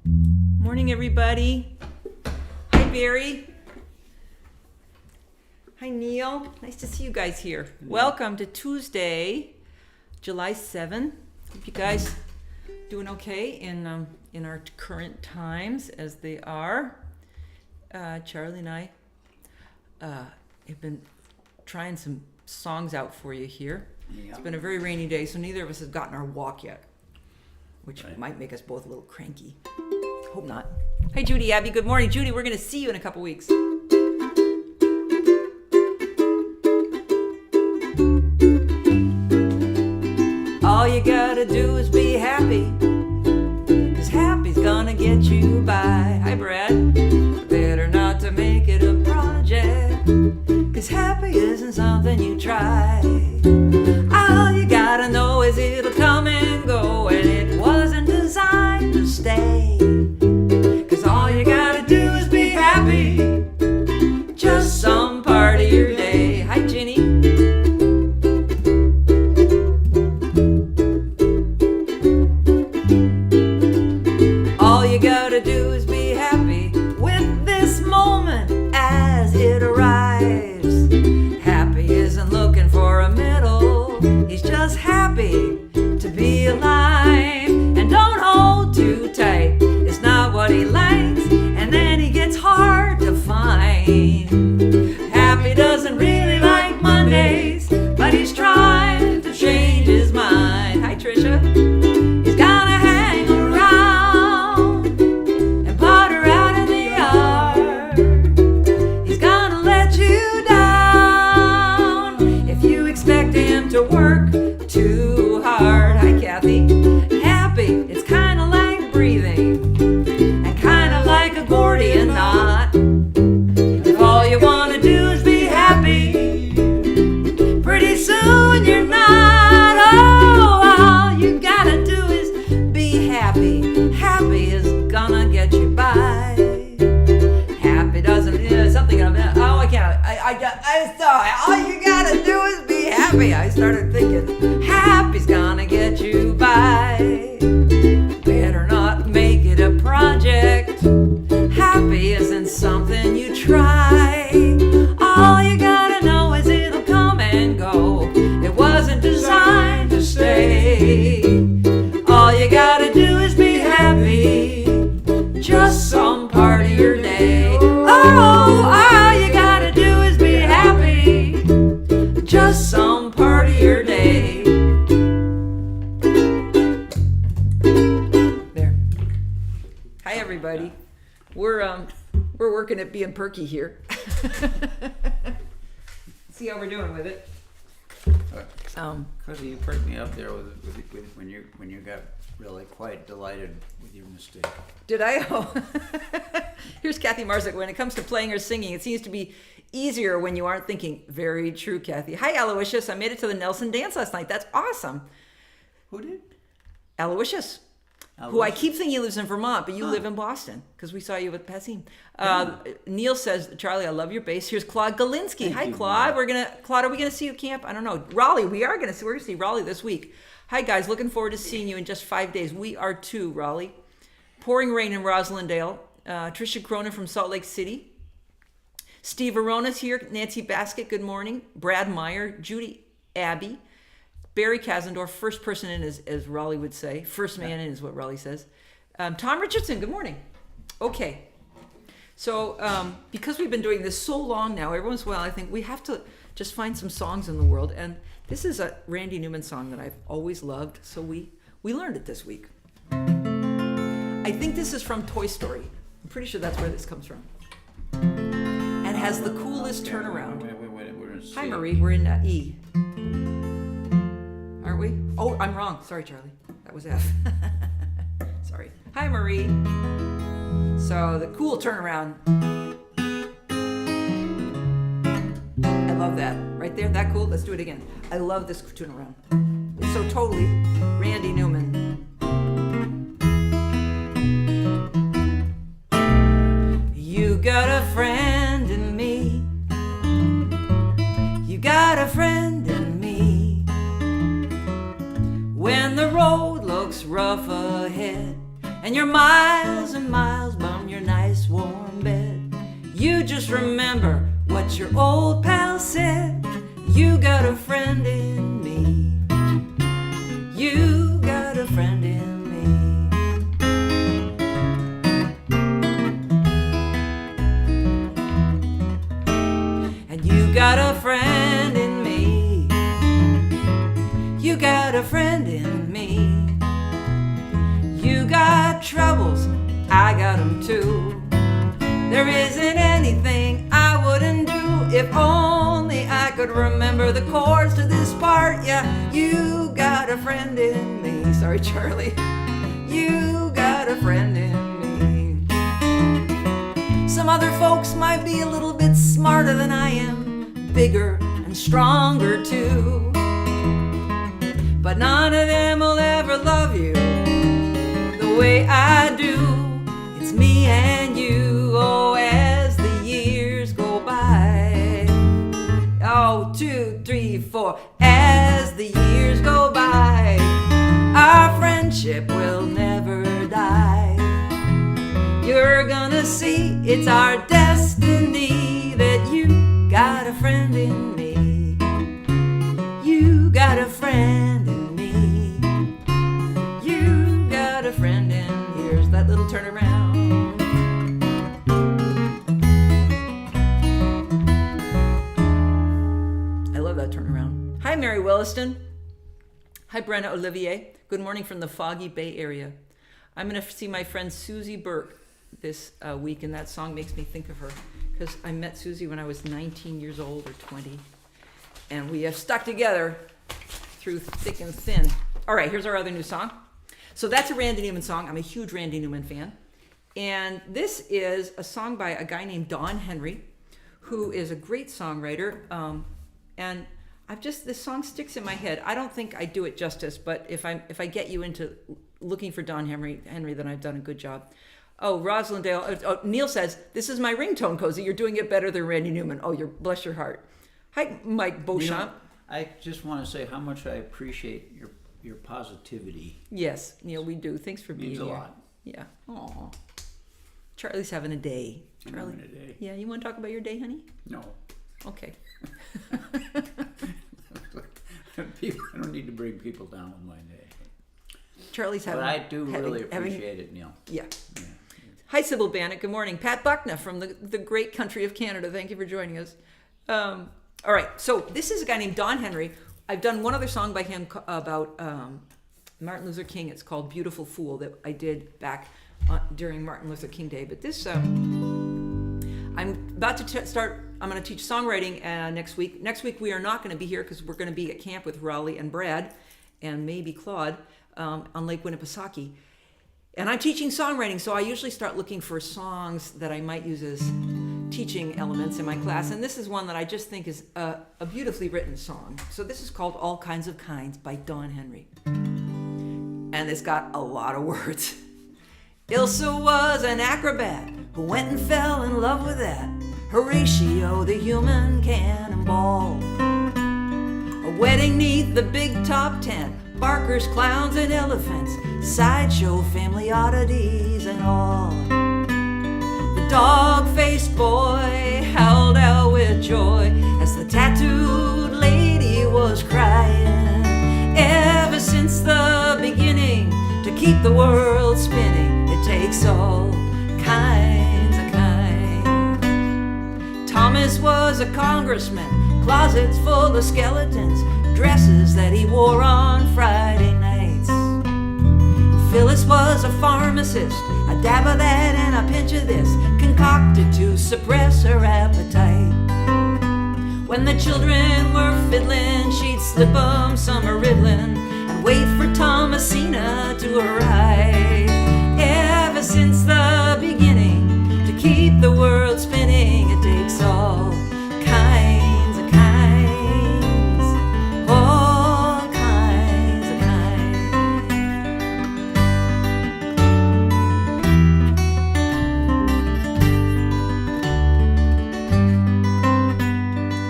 Morning, everybody. Hi, Barry. Hi, Neil. Nice to see you guys here. Welcome to Tuesday, July 7th. Hope you guys doing okay in our current times as they are. Charlie and I have been trying some songs out for you here. Yeah. It's been a very rainy day, so neither of us has gotten our walk yet, which might make us both a little cranky. Hope not. Hi, Judy, Abby. Good morning. Judy, we're going to see you in a couple weeks. All you gotta do is be happy, 'cause happy's gonna get you by. Hi, Brad. Better not to make it a project, 'cause happy isn't something you try. All you gotta know is it'll come and go, and it wasn't designed to stay. 'Cause all you gotta do is be happy, just some part of your day. Hi, Ginny. All you gotta do is be happy with this moment as it arrives. Happy isn't looking for a medal, he's just happy to be alive. And don't hold too tight, it's not what he likes, and then he gets hard to find. Happy doesn't really like Mondays, but he's trying to change his mind. Hi, Trisha. He's gonna hang around and potter out in the yard. He's gonna let you down if you expect him to work too hard. Hi, Kathy. Happy, it's kind of like breathing and kind of like a Gordian knot. If all you want to do is be happy, pretty soon you're not. Oh, all you gotta do is be happy. Happy is gonna get you by. Happy doesn't, something, oh, I can't, all you gotta do is be happy. I started thinking, happy's gonna get you by. Better not make it a project. Happy isn't something you try. All you gotta know is it'll come and go. It wasn't designed to stay. All you gotta do is be happy, just some part of your day. Oh, all you gotta do is be happy, just some part of your day. There. Hi, everybody. We're working at being perky here. See how we're doing with it. Cody, you perked me up there with when you got really quite delighted with your mistake. Did I? Oh. Here's Kathy Marzik. When it comes to playing or singing, it seems to be easier when you aren't thinking. Very true, Kathy. Hi, Aloysius. I made it to the Nelson dance last night. That's awesome. Who did? Aloysius. Who I keep thinking lives in Vermont, but you live in Boston because we saw you with Passim. Neil says, Charlie, I love your bass. Here's Claude Galinsky. Hi, Claude. Claude, are we gonna see you at camp? I don't know. Raleigh, we're gonna see Raleigh this week. Hi, guys. Looking forward to seeing you in just 5 days. We are too, Raleigh. Pouring rain in Roslindale. Tricia Cronin from Salt Lake City. Steve Arona's here. Nancy Basket, good morning. Brad Meyer, Judy Abbey. Barry Kazendorf, first person in, as Raleigh would say. First man in is what Raleigh says. Tom Richardson, good morning. Okay. So because we've been doing this so long now, every once in a while I think we have to just find some songs in the world. And this is a Randy Newman song that I've always loved. So we learned it this week. I think this is from Toy Story. I'm pretty sure that's where this comes from. And has the coolest turnaround. Wait, Hi, Marie. We're in E. Aren't we? Oh, I'm wrong. Sorry, Charlie. That was F. Sorry. Hi, Marie. So the cool turnaround. I love that. Right there, that cool. Let's do it again. I love this turnaround. It's so totally Randy Newman. You got a friend in me. You got a friend in me. When the road looks rough ahead and you're miles miles and miles from your nice warm bed. You just remember what your old pal said. You got a friend in me. You got a friend in me. And you got a friend in me. You got a friend in me. You got troubles, I got them too. There isn't anything I wouldn't do if only I could remember the chords to this part. Yeah, you got a friend in me. Sorry, Charlie. You got a friend in me. Some other folks might be a little bit smarter than I am, bigger and stronger too. But none of them will ever love you the way I do. It's me and you, oh, as the years go by. Oh, 2, 3, 4, as the years go by, our friendship will never die. You're gonna see it's our destiny that you got a friend in me. You got a friend in me. You got a friend in me. Here's that little turnaround. I love that turnaround. Hi, Mary Williston. Hi, Brenna Olivier. Good morning from the Foggy Bay Area. I'm going to see my friend Susie Burke this week, and that song makes me think of her because I met Susie when I was 19 years old or 20, and we have stuck together through thick and thin. All right, here's our other new song. So that's a Randy Newman song. I'm a huge Randy Newman fan. And this is a song by a guy named Don Henry, who is a great songwriter. And this song sticks in my head. I don't think I do it justice, but if I get you into looking for Don Henry, then I've done a good job. Oh, Rosalind Dale. Neil says, this is my ringtone, Cozy. You're doing it better than Randy Newman. Oh, bless your heart. Hi, Mike Beauchamp. I just want to say how much I appreciate your positivity. Yes, Neil, we do. Thanks for being here. Means a lot. Yeah. Aw. Charlie's having a day. I'm having a day. Yeah, you want to talk about your day, honey? No. Okay. I don't need to bring people down with my day. Charlie's having. But I do really appreciate it, Neil. Yeah. Hi, Sybil Bannock. Good morning. Pat Buckner from the great country of Canada. Thank you for joining us. All right. So this is a guy named Don Henry. I've done one other song by him about Martin Luther King. It's called Beautiful Fool that I did back during Martin Luther King Day. But this, I'm about to start, I'm going to teach songwriting next week. Next week we are not going to be here because we're going to be at camp with Raleigh and Brad and maybe Claude on Lake Winnipesaukee. And I'm teaching songwriting, so I usually start looking for songs that I might use as teaching elements in my class. And this is one that I just think is a beautifully written song. So this is called All Kinds of Kinds by Don Henry. And it's got a lot of words. Ilsa was an acrobat who went and fell in love with that Horatio, the human cannonball. A wedding 'neath the big top tent, barkers, clowns, and elephants, sideshow family oddities and all. The dog-faced boy howled out with joy as the tattooed lady was crying. Ever since the beginning, to keep the world spinning, it takes all kinds of kinds. Thomas was a congressman, closets full of skeletons, dresses that he wore on Friday nights. Phyllis was a pharmacist, a dab of that and a pinch of this, concocted to suppress her appetite. When the children were fiddling, she'd slip 'em some Ritalin and wait for Thomasina to arrive. Ever since the beginning, to keep the world spinning, it takes all kinds of kinds, all kinds of kinds.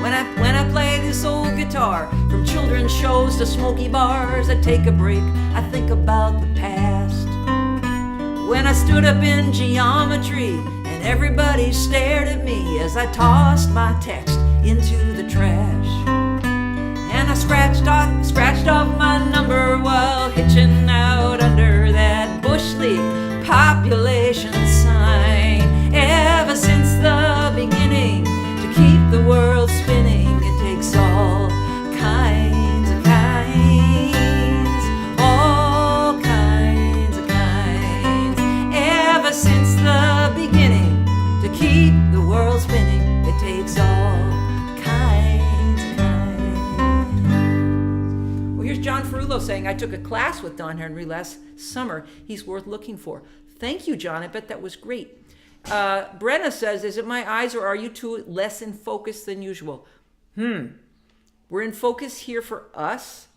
When I play this old guitar, from children's shows to smoky bars, I take a break, I think about the past. when I stood up in geometry and everybody stared at me as I tossed my text into the trash. And I scratched off my number while hitching out under that bush league population sign. Ever since the beginning, to keep the world spinning, it takes all kinds of kinds, all kinds of kinds. Ever since the beginning, to keep the world spinning, it takes all kinds of kinds. Well, here's John Ferrulo saying, I took a class with Don Henry last summer. He's worth looking for. Thank you, John. I bet that was great. Brenna says, is it my eyes or are you two less in focus than usual? We're in focus here for us.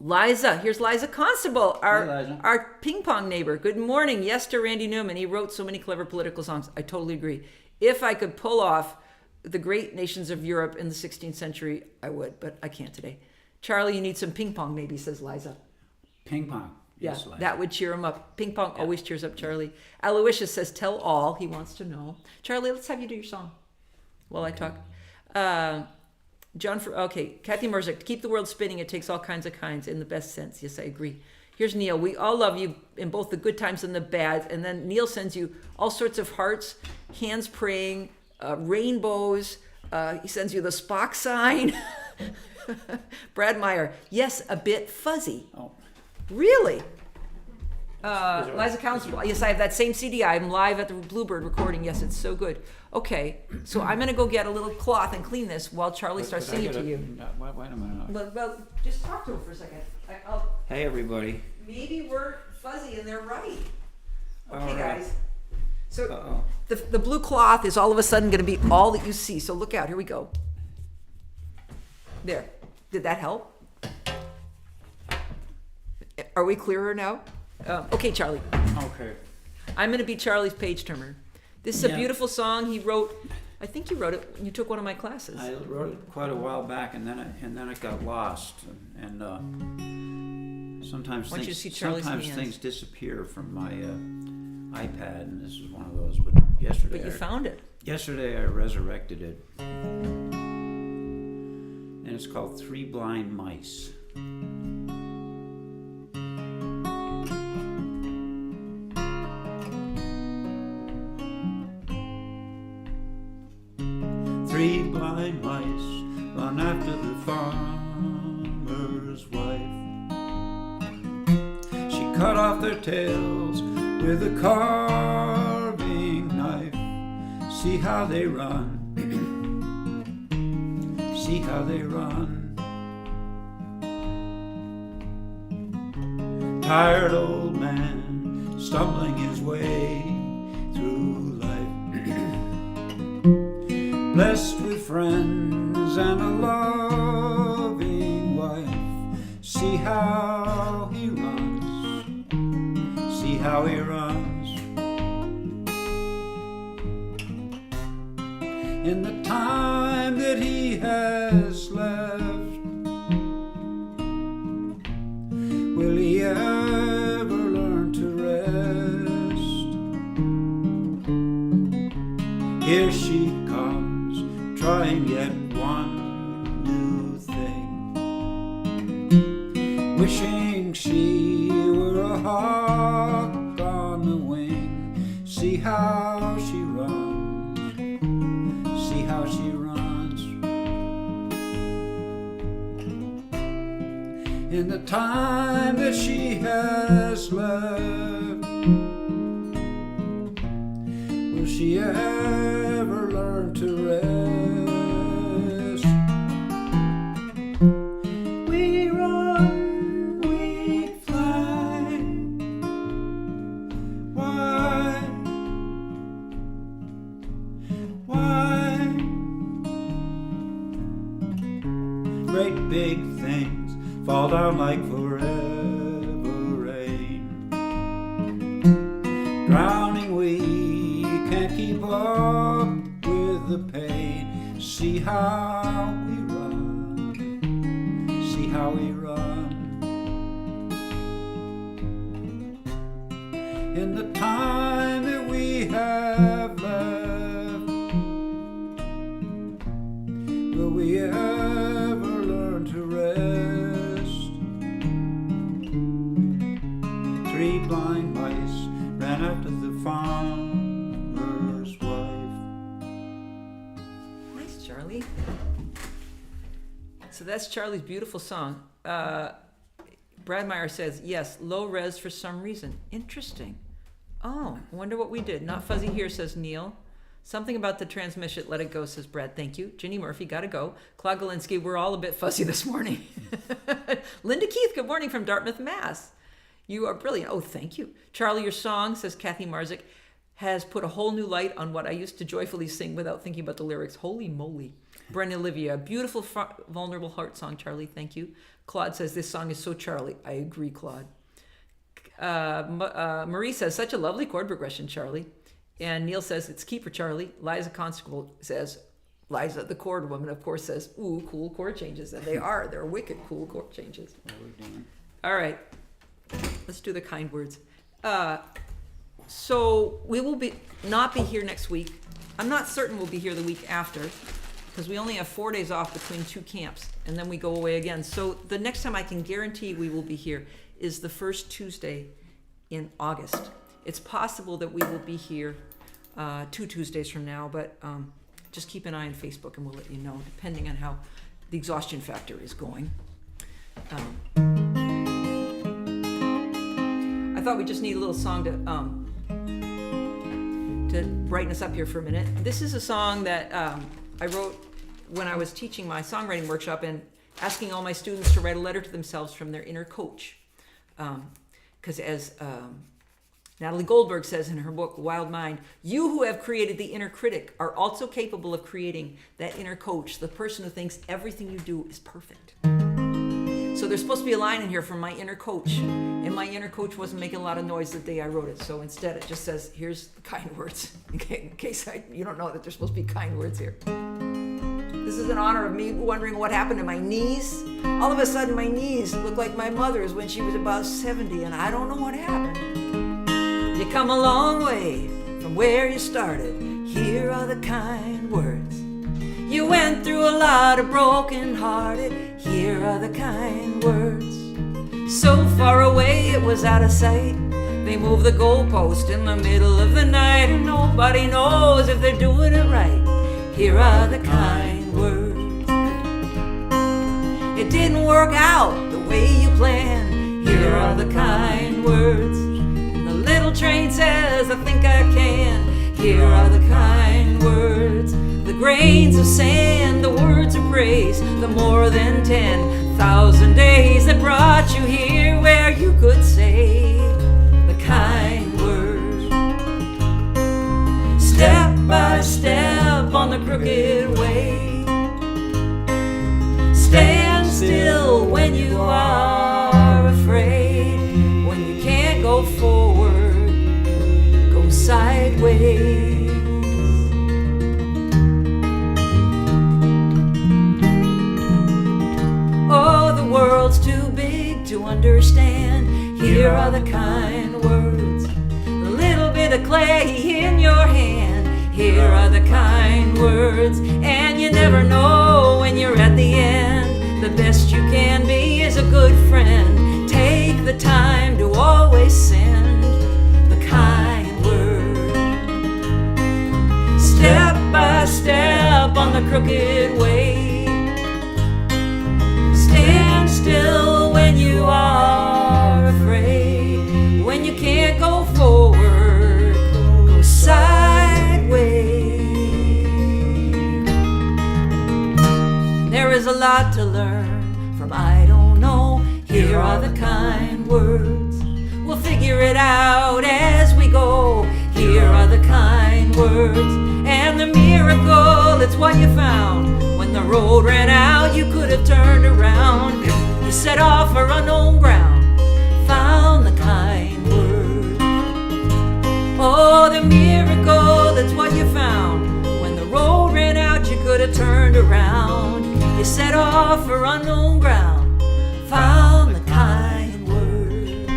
Liza, here's Liza Constable, our ping pong neighbor. Good morning. Yes to Randy Newman. He wrote so many clever political songs. I totally agree. If I could pull off the great nations of Europe in the 16th century, I would, but I can't today. Charlie, you need some ping pong maybe, says Liza. Ping pong. Yeah, Yes, Liza. that would cheer him up. Ping pong always cheers up Charlie. Aloysius says, tell all. He wants to know. Charlie, let's have you do your song while I talk. Kathy Merzick, to keep the world spinning, it takes all kinds of kinds in the best sense. Yes, I agree. Here's Neil. We all love you in both the good times and the bad. And then Neil sends you all sorts of hearts, hands praying, rainbows. He sends you the Spock sign. Brad Meyer, yes, a bit fuzzy. Oh, Really? Liza Constable. Yes, I have that same CD. I'm live at the Bluebird recording. Yes, it's so good. Okay, so I'm going to go get a little cloth and clean this while Charlie starts but I singing gotta- to you. Wait a minute. Well, just talk to him for a second. Hey, everybody. Maybe we're fuzzy and they're right. All Okay, right. guys. So Uh-oh. the blue cloth is all of a sudden going to be all that you see. So look out. Here we go. There. Did that help? Are we clearer now? Okay, Charlie. Okay. I'm going to be Charlie's page turner. This is a Yeah. beautiful song he wrote. I think you wrote it when you took one of my classes. I wrote it quite a while back, and then it got lost, and sometimes Why don't you things see Charlie's sometimes hands? things disappear from my iPad, and this is one of those. But yesterday, But you found it. yesterday I resurrected it, and it's called Three Blind Mice. Three blind mice run after the farmer's wife. She cut off their tails with a carving knife. See how they run. See how they run. Tired old man stumbling his way through life. Blessed with friends and a loving wife. See how he runs. See how he runs. In the time that he has left, will he ever learn to rest? Here she comes, trying yet one new thing, wishing she were a hawk on the wing. See how she runs. See how she runs. In the time that she has left, will she ever learn to rest? We run, we fly. Why? Why? Great big things fall down like forever rain. Drowning, we can't keep up with the pain. See how we run. See how we run. in the time that we have left. Will we ever learn to rest? 3 blind mice ran after the farmer's wife. Nice, Charlie. So that's Charlie's beautiful song. Brad Meyer says, yes, low res for some reason. Interesting. Oh, I wonder what we did. Not fuzzy here, says Neil. Something about the transmission, let it go, says Brad. Thank you. Ginny Murphy, gotta go. Claude Galinsky, we're all a bit fuzzy this morning. Linda Keith, good morning from Dartmouth, Mass. You are brilliant. Oh, thank you. Charlie, your song, says Kathy Marzik, has put a whole new light on what I used to joyfully sing without thinking about the lyrics. Holy moly. Brenna Olivia, beautiful, vulnerable heart song, Charlie. Thank you. Claude says, this song is so Charlie. I agree, Claude. Marie says, such a lovely chord progression, Charlie. And Neil says, it's keeper, Charlie. Liza Constable says, Liza, the chord woman, of course, says, ooh, cool chord changes. And they are. They're wicked cool chord changes. All right. Let's do the kind words. So we will not be here next week. I'm not certain we'll be here the week after, because we only have 4 days off between 2 camps, and then we go away again. So the next time I can guarantee we will be here is the first Tuesday in August. It's possible that we will be here 2 Tuesdays from now, but just keep an eye on Facebook and we'll let you know, depending on how the exhaustion factor is going. I thought we just need a little song to brighten us up here for a minute. This is a song that I wrote when I was teaching my songwriting workshop and asking all my students to write a letter to themselves from their inner coach. Because as Natalie Goldberg says in her book, Wild Mind, you who have created the inner critic are also capable of creating that inner coach, the person who thinks everything you do is perfect. So there's supposed to be a line in here from my inner coach, and my inner coach wasn't making a lot of noise the day I wrote it. So instead it just says, here's the kind words, in case you don't know that there's supposed to be kind words here. This is in honor of me wondering what happened to my knees. All of a sudden my knees look like my mother's when she was about 70, and I don't know what happened. You come a long way from where you started. Here are the kind words. You went through a lot of broken hearted. Here are the kind words. So far away it was out of sight. They move the goalpost in the middle of the night, and nobody knows if they're doing it right. Here are the kind words. It didn't work out the way you planned. Here are the kind words. And the little train says, I think I can. Here are the kind words. The grains of sand, the words of praise, the more than 10,000 days that brought you here where you could say the kind words. Step by step on the crooked way. Stand still when you are afraid. When you can't go forward, go sideways. Oh, the world's too big to understand. Here are the kind words. A little bit of clay in your hand. Here are the kind words. And you never know when you're at the end. The best you can be is a good friend. Take the time to always send the kind word. Step by step on the crooked way. Stand still when you are afraid. When you can't go forward, go sideways. There is a lot to learn from I don't know. Here are the kind words. We'll figure it out as we go. Here are the kind words. And the miracle, it's what you found. When the road ran out, you could have turned around. You set off for unknown ground, found the kind word. Oh, the miracle, that's what you found. When the road ran out, you could have turned around. You set off for unknown ground, found the kind word.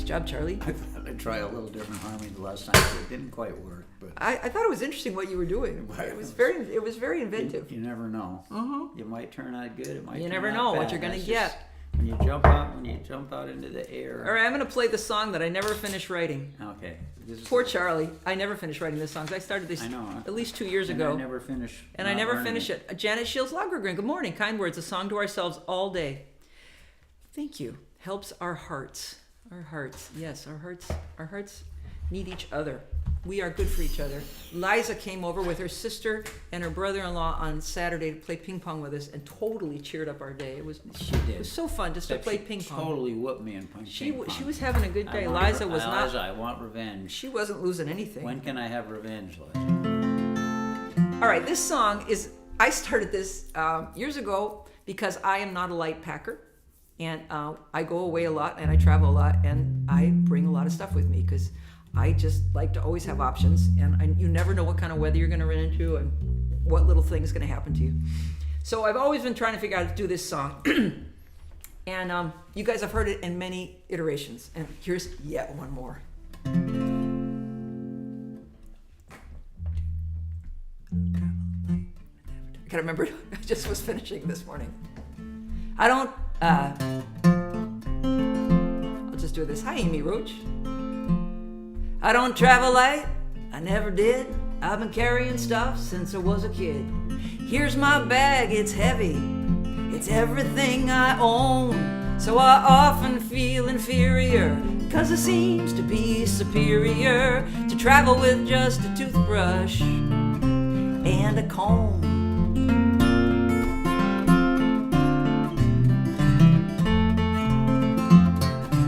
job, Charlie. I thought I'd try a little different harmony the last time, but it didn't quite work. But I thought it was interesting what you were doing. It was very inventive. you never know. You might turn out good. It might. You turn never out know what bad. you're gonna That's get. just- when you jump out into the air. All right, I'm going to play the song that I never finished writing. Okay. This is Poor Charlie. I never finished writing this song. I started this I know. at least 2 years And ago. I never finish. And I never finish it. Janet Shields Lagergren, good morning. Kind words, a song to ourselves all day. Thank you. Helps our hearts. Our hearts. Yes, our hearts need each other. We are good for each other. Liza came over with her sister and her brother-in-law on Saturday to play ping pong with us and totally cheered up our day. It was so fun just to play ping pong. Totally whooped me in ping pong. She was having a good day. Liza was not. Liza, I want revenge. She wasn't losing anything. When can I have revenge, Liza? All right, this song is, I started this years ago because I am not a light packer. And I go away a lot and I travel a lot and I bring a lot of stuff with me because I just like to always have options. And you never know what kind of weather you're going to run into and what little thing is going to happen to you. So I've always been trying to figure out how to do this song. And you guys have heard it in many iterations. And here's yet one more. I can't remember. I just was finishing this morning. I'll just do this. Hi, Amy Roach. I don't travel light. I never did. I've been carrying stuff since I was a kid. Here's my bag. It's heavy. It's everything I own. So I often feel inferior, 'cause it seems to be superior to travel with just a toothbrush and a comb.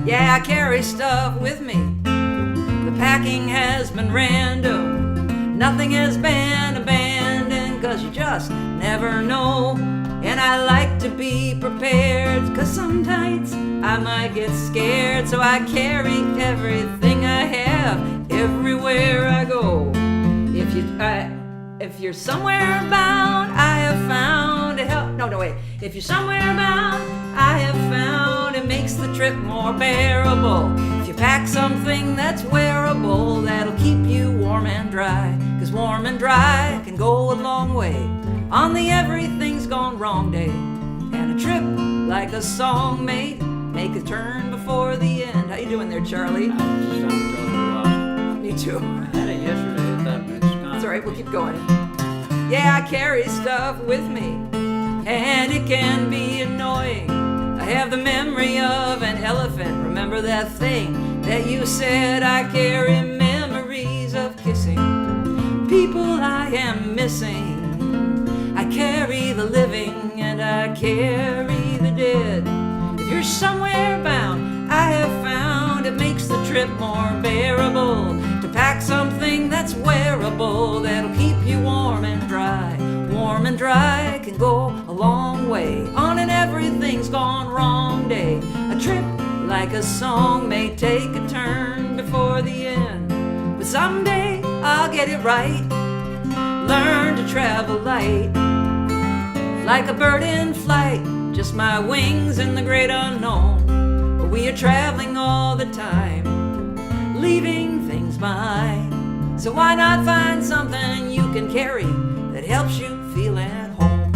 Yeah, I carry stuff with me. The packing has been random. Nothing has been abandoned, 'cause you just never know. And I like to be prepared, 'cause some nights I might get scared. So I carry everything I have everywhere I go. If you're somewhere bound, I have found to help. No, wait. If you're somewhere bound, I have found it makes the trip more bearable. If you pack something that's wearable, that'll keep you warm and dry. 'Cause warm and dry can go a long way on the everything's gone wrong day. And a trip like a song made make a turn before the end. How you doing there, Charlie? I'm totally lost. Me too. I had it yesterday. I thought it's gone. That's all right, we'll keep going. Yeah, I carry stuff with me, and it can be annoying. I have the memory of an elephant. Remember that thing that you said? I carry memories of kissing people I am missing. I carry the living and I carry the dead. If you're somewhere bound, I have found it makes the trip more bearable to pack something that's wearable, that'll keep you warm and dry. Warm and dry can go a long way on an everything's gone wrong day. A trip like a song may take a turn before the end, but someday I'll get it right. Learn to travel light, like a bird in flight, just my wings in the great unknown. But we are traveling all the time, leaving things behind. So why not find something you can carry that helps you feel at home?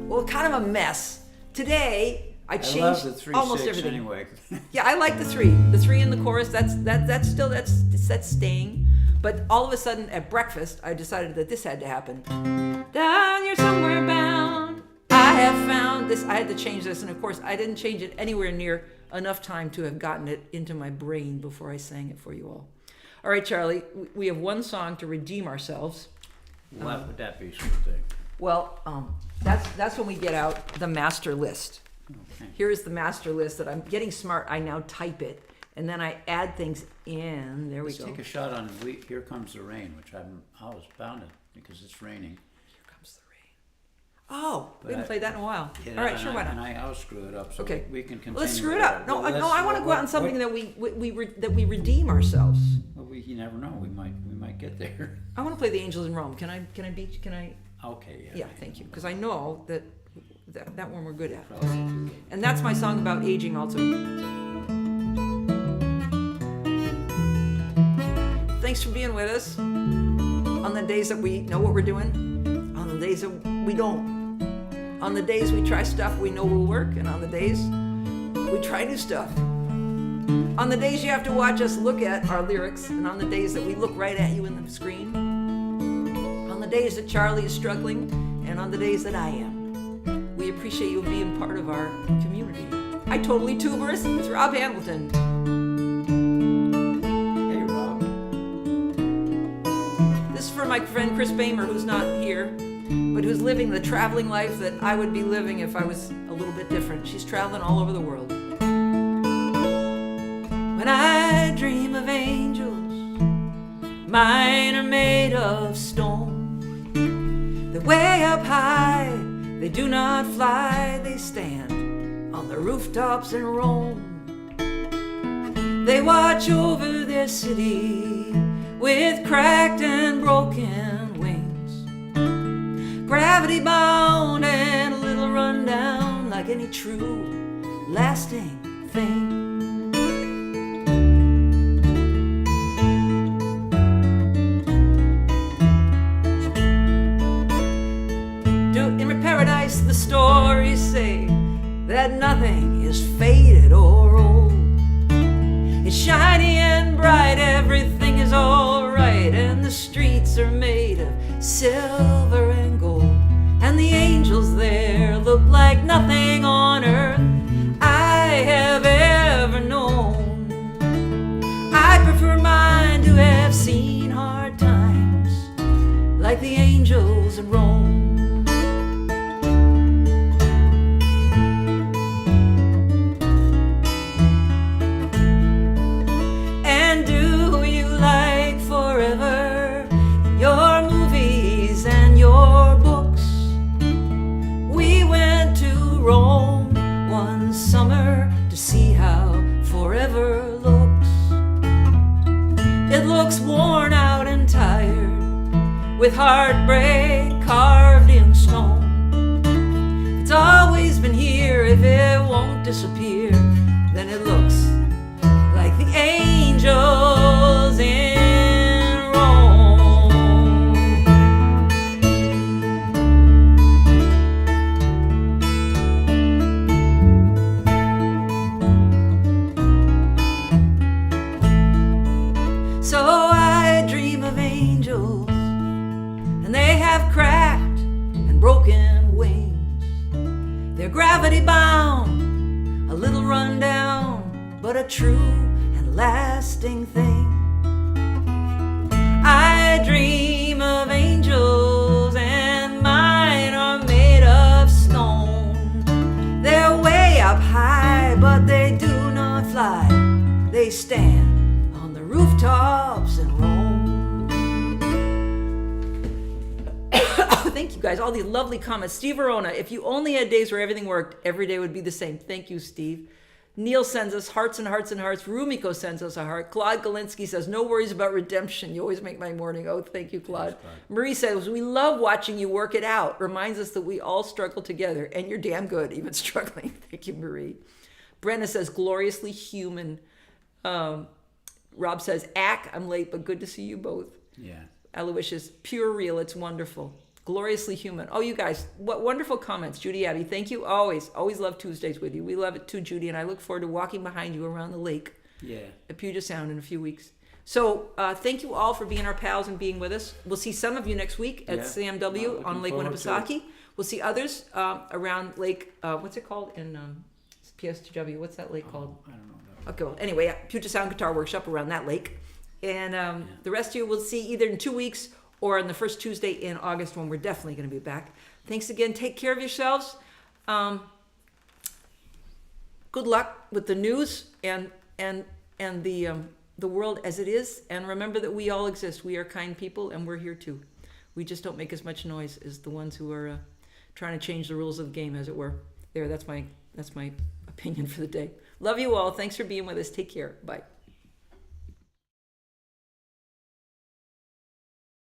Well, kind of a mess. Today, I changed love the 3/6 almost everything. anyway. Yeah, I like the three in the chorus. That's staying. But all of a sudden at breakfast, I decided that this had to happen. Down, you're somewhere bound. I have found this. I had to change this, and of course, I didn't change it anywhere near enough time to have gotten it into my brain before I sang it for you all. All right, Charlie, we have one song to redeem ourselves. What would that be, sort of thing? Well, that's when we get out the master list. Okay. Here is the master list that I'm getting smart. I now type it, and then I add things in. There we Let's go. take a shot on Here Comes the Rain, which I was bound to because it's raining. Here comes the rain. Oh, we haven't played that in a while. Yeah, All right, sure, why not? And I'll screw it up, so Okay. we can continue. Let's screw it with up. that. No, Well, no, I want to go out on something what- that we redeem ourselves. Well, you never know. We might get there. I want to play the Angels in Rome. Can I? Okay. Yeah, thank you. Because I know that That one we're good at. And that's my song about aging also. Thanks for being with us on the days that we know what we're doing, on the days that we don't, on the days we try stuff we know will work, and on the days we try new stuff. On the days you have to watch us look at our lyrics, and on the days that we look right at you in the screen. On the days that Charlie is struggling, and on the days that I am. We appreciate you being part of our community. Hi, Totally Tuberous. It's Rob Hamilton. Hey, Rob. This is for my friend Chris Bamer, who's not here, but who's living the traveling life that I would be living if I was a little bit different. She's traveling all over the world. When I dream of angels, mine are made of stone. They're way up high, they do not fly, they stand on the rooftops and roam. They watch over their city with cracked and broken wings, gravity bound and a little run down, like any true lasting thing. In paradise, the stories say that nothing is faded or old. It's shiny and bright, everything is alright, and the streets are made of silver and gold. And the angels there look like nothing on earth I have ever known. I prefer mine to have seen hard times like the angels in Rome. Summer to see how forever looks. It looks worn out and tired, with heartbreak carved in stone. It's always been here, if it won't disappear, then it looks like the angels in Rome. So I dream of angels, and they have cracked and broken wings. They're gravity bound, a little run down, but a true and lasting thing. I dream of angels, and mine are made of stone. They're way up high, but they do not fly. They stand on the rooftops in Rome. Thank you guys, all these lovely comments. Steve Verona, if you only had days where everything worked, every day would be the same. Thank you, Steve. Neil sends us hearts and hearts and hearts. Rumiko sends us a heart. Claude Galinsky says, no worries about redemption. You always make my morning. Oh, thank you, Claude. Marie says, we love watching you work it out. Reminds us that we all struggle together, and you're damn good, even struggling. Thank you, Marie. Brenna says, gloriously human. Rob says, I'm late, but good to see you both. Yeah. Aloysius, pure real, it's wonderful. Gloriously human. Oh, you guys, what wonderful comments. Judy Abbey, thank you always. Always love Tuesdays with you. We love it too, Judy, and I look forward to walking behind you around the lake at Puget Sound in a few weeks. So thank you all for being our pals and being with us. We'll see some of you next week at CMW on Lake Winnipesaukee. We'll see others around Lake, what's it called in PSW? What's that lake called? I don't know. Okay, well, anyway, Puget Sound Guitar Workshop around that lake. And the rest of you we'll see either in 2 weeks or on the first Tuesday in August when we're definitely going to be back. Thanks again. Take care of yourselves. Good luck with the news and the world as it is. And remember that we all exist. We are kind people, and we're here too. We just don't make as much noise as the ones who are trying to change the rules of the game, as it were. There, that's my opinion for the day. Love you all. Thanks for being with us. Take care. Bye.